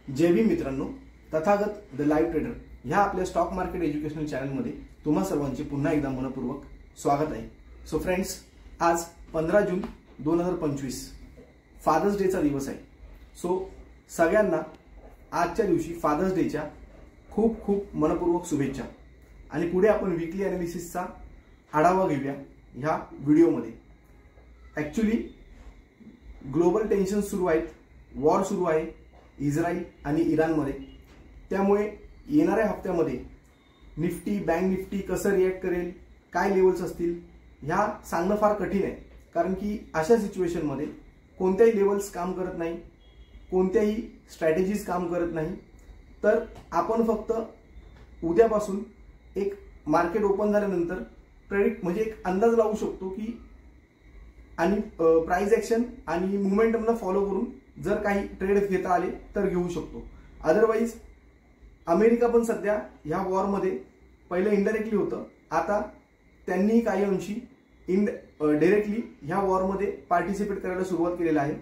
जय भीम मित्रांनो, Tathagata the live trader ह्या आपल्या स्टॉक मार्केट एज्युकेशनल चॅनलमध्ये तुम्हा सर्वांचे पुन्हा एकदा मनपूर्वक स्वागत आहे। सो फ्रेंड्स, आज 15 जून 2025 फादर्स डेचा दिवस आहे। सो सगळ्यांना आजच्या दिवशी फादर्स डेच्या खूप खूप मनपूर्वक शुभेच्छा। आणि पुढे आपण वीकली एनालिसिसचा आढावा घेऊया ह्या व्हिडिओमध्ये। ॲक्च्युअली ग्लोबल टेन्शन सुरू आहेत, वॉर सुरू आहे इस्रायल आणि इराणमध्ये। त्यामुळे येणाऱ्या हप्त्यामध्ये निफ्टी, बँक निफ्टी कसं रिॲक्ट करेल, काय लेवल्स असतील, ह्या सांगणं फार कठीण आहे। कारण की अशा सिच्युएशनमध्ये कोणत्याही लेवल्स काम करत नाही, कोणत्याही स्ट्रॅटेजीज काम करत नाही। तर आपण फक्त उद्यापासून एक मार्केट ओपन झाल्यानंतर प्रेडिक्ट म्हणजे एक अंदाज लावू शकतो की आणि प्राइस ॲक्शन आणि मोमेंटमला फॉलो करून जर काही ट्रेड घेता आले तर घेऊ शकतो। अदरवाईज अमेरिका पण सध्या ह्या वॉरमध्ये पहिले इनडायरेक्टली होतं, आता त्यांनी काही अंशी डायरेक्टली ह्या वॉरमध्ये पार्टिसिपेट करायला सुरुवात केलेली आहे।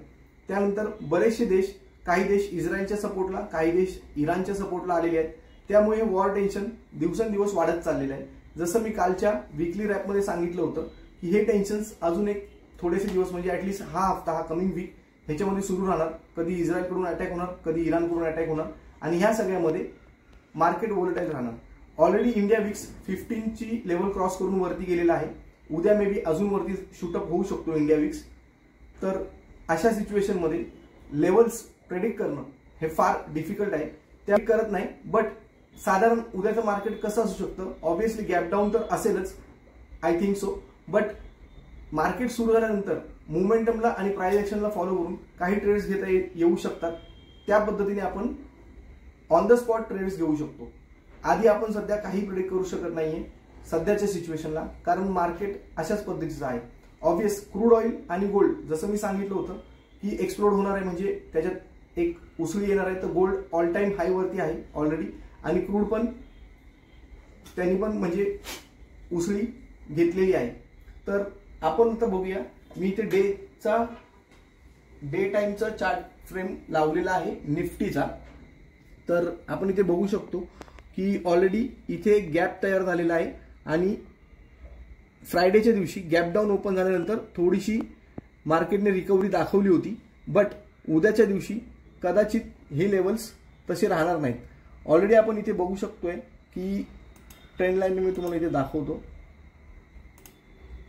त्यानंतर बरेचसे देश, काही देश इस्रायलच्या सपोर्टला, काही देश इराणच्या सपोर्टला आलेले आहेत। त्यामुळे वॉर टेन्शन दिवसेंदिवस वाढत चाललेलं आहे। जसं मी कालच्या वीकली रॅपमध्ये सांगितलं होतं की हे टेन्शन्स अजून एक थोडेसे दिवस म्हणजे ॲटलिस्ट हा हफ्ता, हा कमिंग वीक ह्याच्यामध्ये सुरू राहणार। कधी इस्रायलकडून अटॅक होणार, कधी इराणकडून अटॅक होणार आणि ह्या सगळ्यामध्ये मार्केट वोलेटाईल राहणार। ऑलरेडी इंडिया विक्स 15 ची लेवल क्रॉस करून वरती गेलेला आहे। उद्या मे बी अजून वरती शूटअप होऊ शकतो इंडिया विक्स। तर अशा सिच्युएशनमध्ये लेवल्स प्रेडिक्ट करणं हे फार डिफिकल्ट आहे। त्या करत नाही, बट साधारण उद्याचं मार्केट कसं असू शकतं, ऑब्व्हियसली गॅप डाऊन तर असेलच, I think so. But market सुरू झाल्यानंतर मोमेंटमला आणि प्राइस ॲक्शनला फॉलो करून काही ट्रेड्स घेता येऊ शकतात। त्या पद्धतीने आपण ऑन द स्पॉट ट्रेड्स घेऊ शकतो। आधी आपण सध्या काही प्रेडिक्ट करू शकत नाहीये सध्याच्या सिच्युएशनला, कारण मार्केट अशाच पद्धतीचं आहे। ऑब्व्हियस क्रूड ऑइल आणि गोल्ड, जसं मी सांगितलं होतं की एक्सप्लोड होणार आहे, म्हणजे त्याच्यात एक उसळी येणार आहे। तर गोल्ड ऑल टाइम हाय वरती आहे ऑलरेडी आणि क्रूड पण त्यांनी पण म्हणजे उसळी घेतलेली आहे। तर आपण आता बघूया, मी इथे डे टाइमचा चार्ट फ्रेम लावलेला आहे निफ्टीचा। तर आपण इथे बघू शकतो की ऑलरेडी इथे गॅप तयार झालेला आहे आणि फ्रायडेच्या दिवशी गॅप डाऊन ओपन झाल्यानंतर थोडीशी मार्केटने रिकव्हरी दाखवली होती, बट उद्याच्या दिवशी कदाचित हे लेवल्स तसे राहणार नाहीत। ऑलरेडी आपण इथे बघू शकतोय की ट्रेंड लाईन मी तुम्हाला इथे दाखवतो।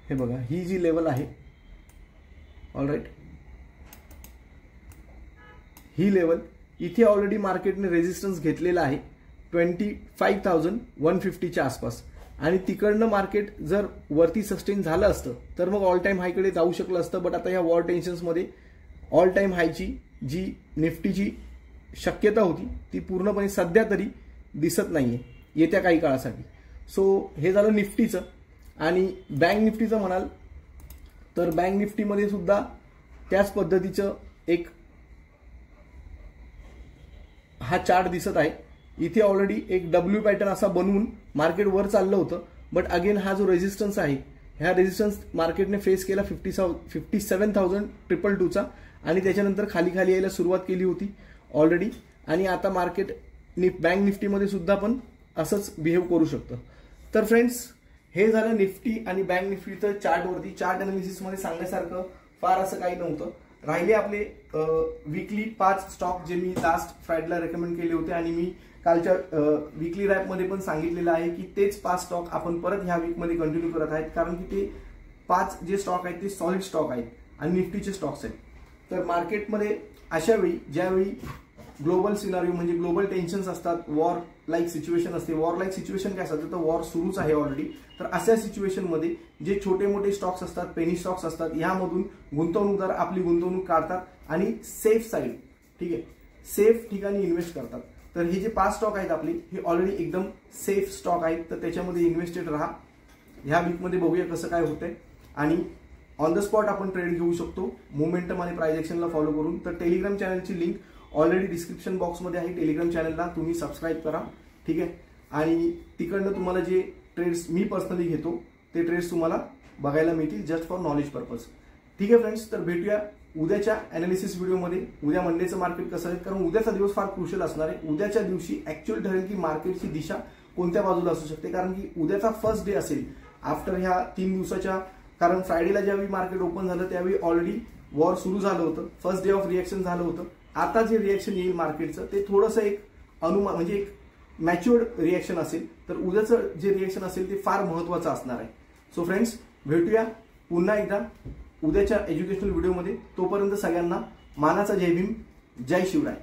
हे बघा, ही जी लेवल आहे, ऑलराईट, ही लेवल इथे ऑलरेडी मार्केटने रेजिस्टन्स घेतलेला आहे 25,150च्या आसपास। आणि तिकडनं मार्केट जर वरती सस्टेन झालं असतं तर मग ऑल टाइम हायकडे जाऊ शकलं असतं। बट आता ह्या वॉर टेन्शन्समध्ये ऑल टाइम हायची जी निफ्टीची शक्यता होती ती पूर्णपणे सध्या तरी दिसत नाहीये येत्या काही काळासाठी। सो हे झालं निफ्टीचं। आणि बँक निफ्टीचं म्हणाल तर बँक निफ्टीमध्ये सुद्धा त्याच पद्धतीचं एक हा चार्ट दिसत आहे। इथे ऑलरेडी एक डब्ल्यू पॅटर्न असा बनवून मार्केट वर चाललं होतं, बट अगेन हा जो रेजिस्टन्स आहे, ह्या रेजिस्टन्स मार्केटने फेस केला 57,222चा आणि त्याच्यानंतर खाली खाली यायला सुरुवात केली होती ऑलरेडी। आणि आता मार्केट बँक निफ्टीमध्ये सुद्धा पण असंच बिहेव करू शकतं। तर फ्रेंड्स, हे झालं निफ्टी आणि बँक निफ्टीचं चार्टवरती। चार्ट अनालिसिसमध्ये सांगण्यासारखं फार असं काही नव्हतं। राहिले आपले वीकली 5 स्टॉक जे मी लास्ट फ्रायडेला रेकमेंड केले होते आणि मी कालच्या वीकली रॅपमध्ये पण सांगितलेलं आहे की तेच 5 स्टॉक आपण परत ह्या वीकमध्ये कंटिन्यू करत आहेत, कारण की ते 5 जे स्टॉक आहेत ते सॉलिड स्टॉक आहेत आणि निफ्टीचे स्टॉक्स आहेत। तर मार्केटमध्ये अशा वेळी, ज्यावेळी ग्लोबल सिनारिओ म्हणजे ग्लोबल टेन्शन्स असतात, वॉर लाईक सिच्युएशन असते। वॉर लाईक सिच्युएशन काय असतं, तर वॉर सुरूच आहे ऑलरेडी। तर अशा सिच्युएशनमध्ये जे छोटे मोठे स्टॉक्स असतात, पेनी स्टॉक्स असतात, ह्यामधून गुंतवणूकदार आपली गुंतवणूक काढतात आणि सेफ साईड, ठीक आहे, सेफ ठिकाणी इन्व्हेस्ट करतात। तर हे जे 5 स्टॉक आहेत आपले, हे ऑलरेडी एकदम सेफ स्टॉक आहेत। तर त्याच्यामध्ये इन्व्हेस्टेड राहा। ह्या वीकमध्ये बघूया कसं काय होतंय आणि ऑन द स्पॉट आपण ट्रेड घेऊ शकतो मोमेंटम आणि प्राइस ॲक्शनला फॉलो करून। तर टेलिग्राम चॅनलची लिंक ऑलरेडी डिस्क्रिप्शन बॉक्समध्ये आहे। टेलिग्राम चॅनलला तुम्ही सबस्क्राईब करा, ठीक आहे। आणि तिकडनं तुम्हाला जे ट्रेड्स मी पर्सनली घेतो ते ट्रेड्स तुम्हाला बघायला मिळतील जस्ट फॉर नॉलेज पर्पज, ठीक आहे फ्रेंड्स। तर भेटूया उद्याच्या अनालिसिस व्हिडिओमध्ये उद्या मंडेचं मार्केट कसं आहे, कारण उद्याचा दिवस फार क्रुशियल असणार आहे. उद्याच्या दिवशी ऍक्च्युअल ठरेल की मार्केटची दिशा कोणत्या बाजूला असू शकते, कारण की उद्याचा फर्स्ट डे असेल आफ्टर ह्या 3 दिवसाच्या. कारण फ्रायडेला ज्यावेळी मार्केट ओपन झालं त्यावेळी ऑलरेडी वॉर सुरू झालं होतं, फर्स्ट डे ऑफ रिएक्शन झालं होतं. आता जे रिएक्शन येईल मार्केटचं ते थोडंसं एक अनुमान म्हणजे एक मॅच्युअर्ड रिएक्शन असेल. तर उद्याचं जे रिएक्शन असेल ते फार महत्त्वाचं असणार आहे. सो फ्रेंड्स, भेटूया पुन्हा एकदा उद्याच्या एज्युकेशनल व्हिडिओमध्ये. तोपर्यंत सगळ्यांना मानाचा जय भीम, जय शिवराय.